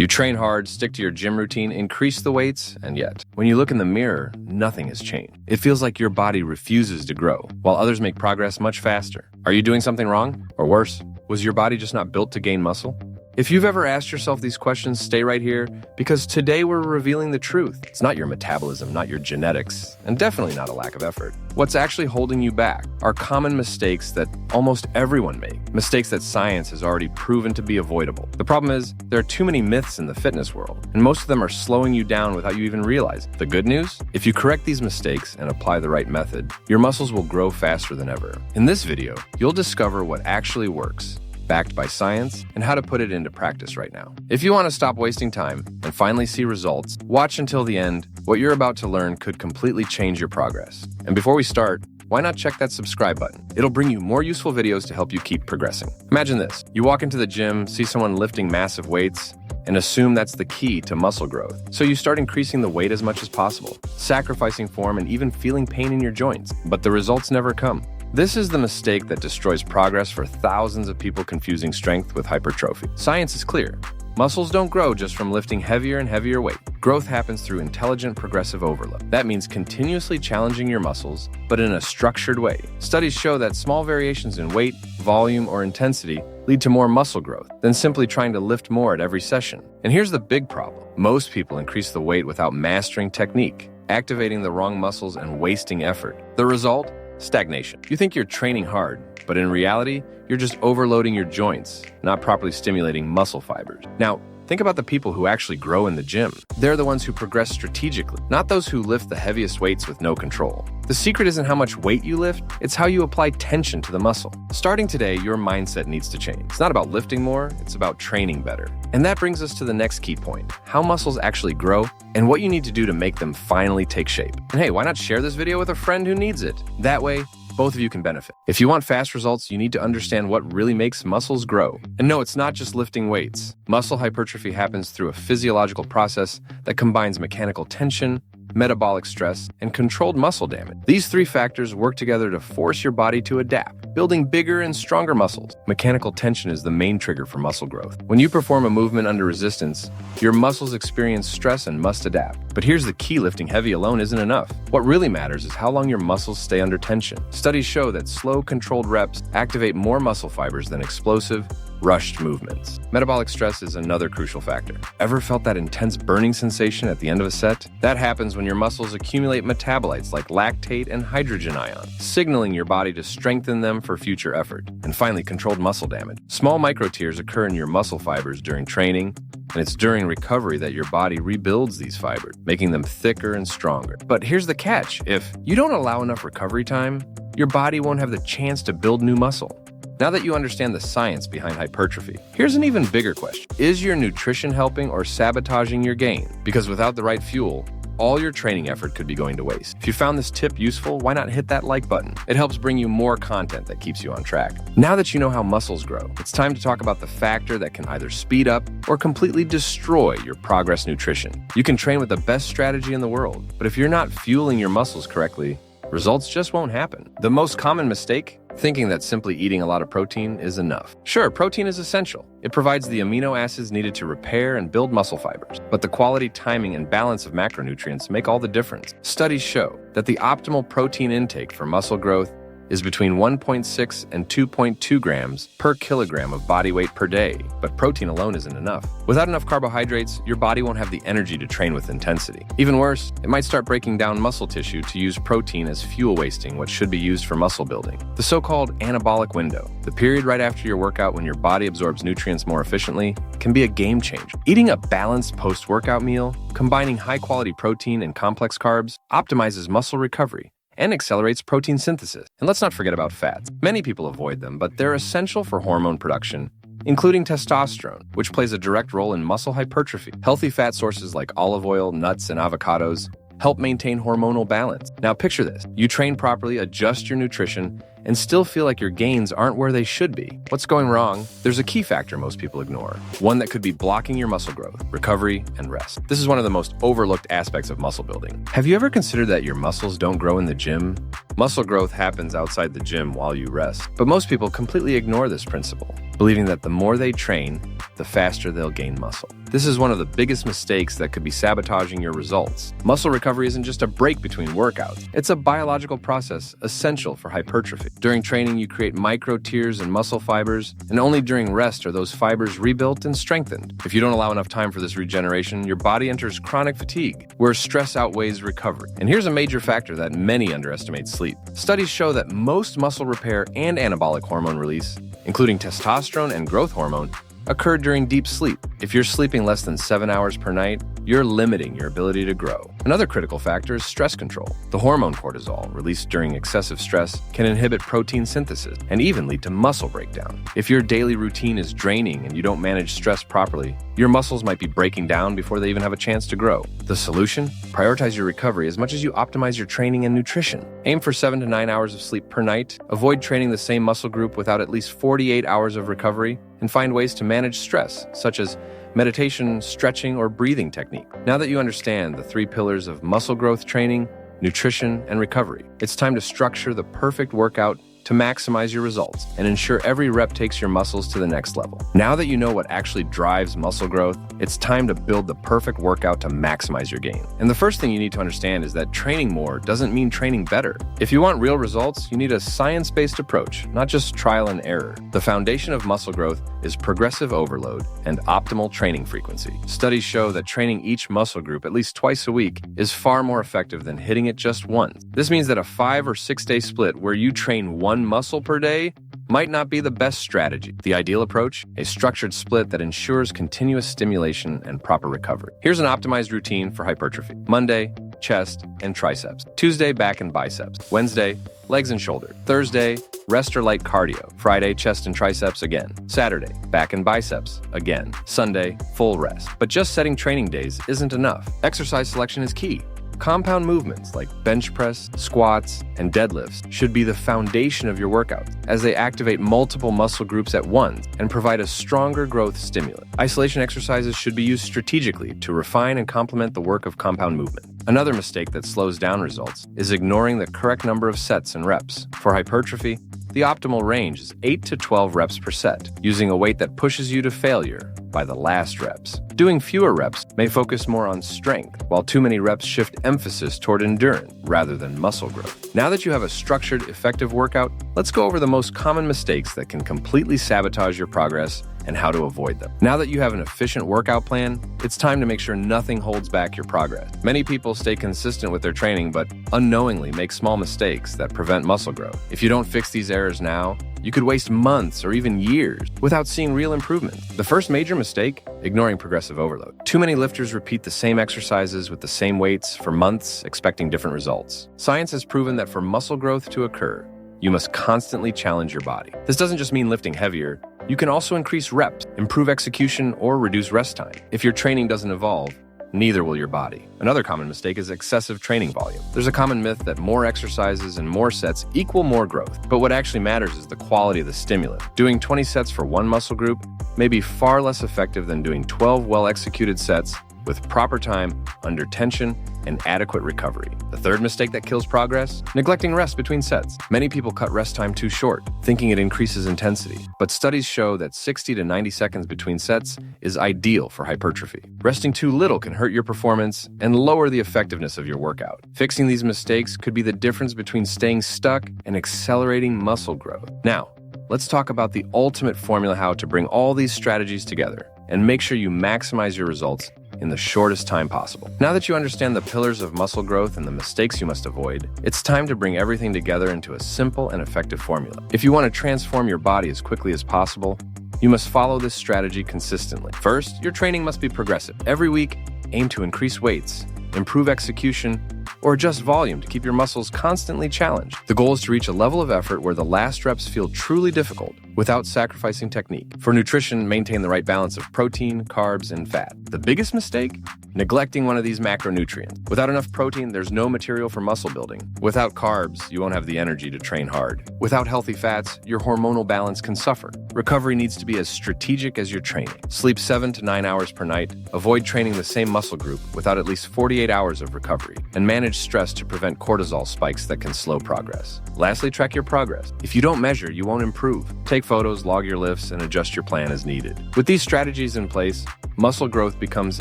You train hard, stick to your gym routine, increase the weights, and yet, when you look in the mirror, nothing has changed. It feels like your body refuses to grow, while others make progress much faster. Are you doing something wrong? Or worse, was your body just not built to gain muscle? If you've ever asked yourself these questions, stay right here, because today we're revealing the truth. It's not your metabolism, not your genetics, and definitely not a lack of effort. What's actually holding you back are common mistakes that almost everyone makes, mistakes that science has already proven to be avoidable. The problem is, there are too many myths in the fitness world, and most of them are slowing you down without you even realizing. The good news? If you correct these mistakes and apply the right method, your muscles will grow faster than ever. In this video, you'll discover what actually works, backed by science, and how to put it into practice right now. If you want to stop wasting time and finally see results, watch until the end. What you're about to learn could completely change your progress. And before we start, why not check that subscribe button? It'll bring you more useful videos to help you keep progressing. Imagine this. You walk into the gym, see someone lifting massive weights, and assume that's the key to muscle growth. So you start increasing the weight as much as possible, sacrificing form and even feeling pain in your joints. But the results never come. This is the mistake that destroys progress for thousands of people, confusing strength with hypertrophy. Science is clear. Muscles don't grow just from lifting heavier and heavier weight. Growth happens through intelligent progressive overload. That means continuously challenging your muscles, but in a structured way. Studies show that small variations in weight, volume, or intensity lead to more muscle growth than simply trying to lift more at every session. And here's the big problem. Most people increase the weight without mastering technique, activating the wrong muscles, and wasting effort. The result? Stagnation. You think you're training hard, but in reality, you're just overloading your joints, not properly stimulating muscle fibers. Now, think about the people who actually grow in the gym. They're the ones who progress strategically, not those who lift the heaviest weights with no control. The secret isn't how much weight you lift, it's how you apply tension to the muscle. Starting today, your mindset needs to change. It's not about lifting more, it's about training better. And that brings us to the next key point, how muscles actually grow and what you need to do to make them finally take shape. And hey, why not share this video with a friend who needs it? That way, both of you can benefit. If you want fast results, you need to understand what really makes muscles grow. And no, it's not just lifting weights. Muscle hypertrophy happens through a physiological process that combines mechanical tension, metabolic stress, and controlled muscle damage. These three factors work together to force your body to adapt, building bigger and stronger muscles. Mechanical tension is the main trigger for muscle growth. When you perform a movement under resistance, your muscles experience stress and must adapt. But here's the key: lifting heavy alone isn't enough. What really matters is how long your muscles stay under tension. Studies show that slow, controlled reps activate more muscle fibers than explosive, rushed movements. Metabolic stress is another crucial factor. Ever felt that intense burning sensation at the end of a set? That happens when your muscles accumulate metabolites like lactate and hydrogen ions, signaling your body to strengthen them for future effort. And finally, controlled muscle damage. Small microtears occur in your muscle fibers during training, and it's during recovery that your body rebuilds these fibers, making them thicker and stronger. But here's the catch: if you don't allow enough recovery time, your body won't have the chance to build new muscle. Now that you understand the science behind hypertrophy, here's an even bigger question. Is your nutrition helping or sabotaging your gain? Because without the right fuel, all your training effort could be going to waste. If you found this tip useful, why not hit that like button? It helps bring you more content that keeps you on track. Now that you know how muscles grow, it's time to talk about the factor that can either speed up or completely destroy your progress: nutrition. You can train with the best strategy in the world, but if you're not fueling your muscles correctly, results just won't happen. The most common mistake? Thinking that simply eating a lot of protein is enough. Sure, protein is essential. It provides the amino acids needed to repair and build muscle fibers. But the quality, timing, and balance of macronutrients make all the difference. Studies show that the optimal protein intake for muscle growth is between 1.6 and 2.2 grams per kilogram of body weight per day, but protein alone isn't enough. Without enough carbohydrates, your body won't have the energy to train with intensity. Even worse, it might start breaking down muscle tissue to use protein as fuel, wasting what should be used for muscle building. The so-called anabolic window, the period right after your workout when your body absorbs nutrients more efficiently, can be a game changer. Eating a balanced post-workout meal, combining high-quality protein and complex carbs, optimizes muscle recovery and accelerates protein synthesis. And let's not forget about fats. Many people avoid them, but they're essential for hormone production, including testosterone, which plays a direct role in muscle hypertrophy. Healthy fat sources like olive oil, nuts, and avocados help maintain hormonal balance. Now picture this: you train properly, adjust your nutrition, and still feel like your gains aren't where they should be. What's going wrong? There's a key factor most people ignore, one that could be blocking your muscle growth: recovery and rest. This is one of the most overlooked aspects of muscle building. Have you ever considered that your muscles don't grow in the gym? Muscle growth happens outside the gym while you rest, but most people completely ignore this principle, believing that the more they train, the faster they'll gain muscle. This is one of the biggest mistakes that could be sabotaging your results. Muscle recovery isn't just a break between workouts. It's a biological process essential for hypertrophy. During training, you create micro tears and muscle fibers, and only during rest are those fibers rebuilt and strengthened. If you don't allow enough time for this regeneration, your body enters chronic fatigue, where stress outweighs recovery. And here's a major factor that many underestimate: sleep. Studies show that most muscle repair and anabolic hormone release, including testosterone and growth hormone, occur during deep sleep. If you're sleeping less than 7 hours per night, you're limiting your ability to grow. Another critical factor is stress control. The hormone cortisol, released during excessive stress, can inhibit protein synthesis and even lead to muscle breakdown. If your daily routine is draining and you don't manage stress properly, your muscles might be breaking down before they even have a chance to grow. The solution? Prioritize your recovery as much as you optimize your training and nutrition. Aim for 7 to 9 hours of sleep per night. Avoid training the same muscle group without at least 48 hours of recovery, and find ways to manage stress, such as meditation, stretching, or breathing technique. Now that you understand the 3 pillars of muscle growth training, nutrition, and recovery, it's time to structure the perfect workout to maximize your results and ensure every rep takes your muscles to the next level. Now that you know what actually drives muscle growth, it's time to build the perfect workout to maximize your gain. And the first thing you need to understand is that training more doesn't mean training better. If you want real results, you need a science-based approach, not just trial and error. The foundation of muscle growth is progressive overload and optimal training frequency. Studies show that training each muscle group at least twice a week is far more effective than hitting it just once. This means that a 5 or 6 day split where you train one muscle per day might not be the best strategy. The ideal approach? A structured split that ensures continuous stimulation and proper recovery. Here's an optimized routine for hypertrophy. Monday, chest and triceps. Tuesday, back and biceps. Wednesday, legs and shoulder. Thursday, rest or light cardio. Friday, chest and triceps again. Saturday, back and biceps again. Sunday, full rest. But just setting training days isn't enough. Exercise selection is key. Compound movements like bench press, squats, and deadlifts should be the foundation of your workout, as they activate multiple muscle groups at once and provide a stronger growth stimulant. Isolation exercises should be used strategically to refine and complement the work of compound movement. Another mistake that slows down results is ignoring the correct number of sets and reps. For hypertrophy, the optimal range is 8 to 12 reps per set, using a weight that pushes you to failure by the last reps. Doing fewer reps may focus more on strength, while too many reps shift emphasis toward endurance rather than muscle growth. Now that you have a structured, effective workout, let's go over the most common mistakes that can completely sabotage your progress and how to avoid them. Now that you have an efficient workout plan, it's time to make sure nothing holds back your progress. Many people stay consistent with their training, but unknowingly make small mistakes that prevent muscle growth. If you don't fix these errors now, you could waste months or even years without seeing real improvement. The first major mistake: ignoring progressive overload. Too many lifters repeat the same exercises with the same weights for months, expecting different results. Science has proven that for muscle growth to occur, you must constantly challenge your body. This doesn't just mean lifting heavier. You can also increase reps, improve execution, or reduce rest time. If your training doesn't evolve, neither will your body. Another common mistake is excessive training volume. There's a common myth that more exercises and more sets equal more growth, but what actually matters is the quality of the stimulant. Doing 20 sets for one muscle group may be far less effective than doing 12 well-executed sets with proper time, under tension, and adequate recovery. The third mistake that kills progress: neglecting rest between sets. Many people cut rest time too short, thinking it increases intensity. But studies show that 60 to 90 seconds between sets is ideal for hypertrophy. Resting too little can hurt your performance and lower the effectiveness of your workout. Fixing these mistakes could be the difference between staying stuck and accelerating muscle growth. Now, let's talk about the ultimate formula: how to bring all these strategies together and make sure you maximize your results in the shortest time possible. Now that you understand the pillars of muscle growth and the mistakes you must avoid, it's time to bring everything together into a simple and effective formula. If you want to transform your body as quickly as possible, you must follow this strategy consistently. First, your training must be progressive. Every week, aim to increase weights, improve execution, or adjust volume to keep your muscles constantly challenged. The goal is to reach a level of effort where the last reps feel truly difficult without sacrificing technique. For nutrition, maintain the right balance of protein, carbs, and fat. The biggest mistake? Neglecting one of these macronutrients. Without enough protein, there's no material for muscle building. Without carbs, you won't have the energy to train hard. Without healthy fats, your hormonal balance can suffer. Recovery needs to be as strategic as your training. Sleep 7 to 9 hours per night. Avoid training the same muscle group without at least 48 hours of recovery. And manage stress to prevent cortisol spikes that can slow progress. Lastly, track your progress. If you don't measure, you won't improve. Take photos, log your lifts, and adjust your plan as needed. With these strategies in place, muscle growth becomes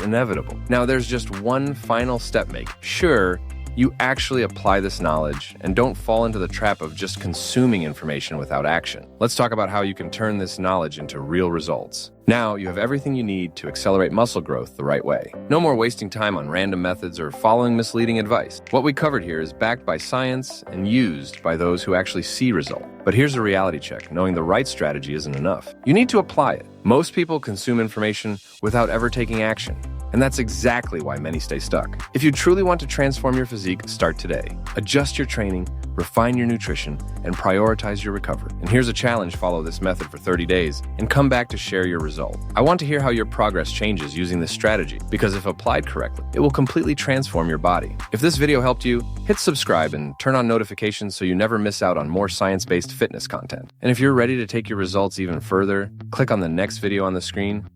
inevitable. Now, there's just one final step make. Sure, you actually apply this knowledge and don't fall into the trap of just consuming information without action. Let's talk about how you can turn this knowledge into real results. Now, you have everything you need to accelerate muscle growth the right way. No more wasting time on random methods or following misleading advice. What we covered here is backed by science and used by those who actually see results. But here's a reality check. Knowing the right strategy isn't enough. You need to apply it. Most people consume information without ever taking action. And that's exactly why many stay stuck. If you truly want to transform your physique, start today. Adjust your training, refine your nutrition, and prioritize your recovery. And here's a challenge: follow this method for 30 days and come back to share your result. I want to hear how your progress changes using this strategy, because if applied correctly, it will completely transform your body. If this video helped you, hit subscribe and turn on notifications so you never miss out on more science-based fitness content. And if you're ready to take your results even further, click on the next video on the screen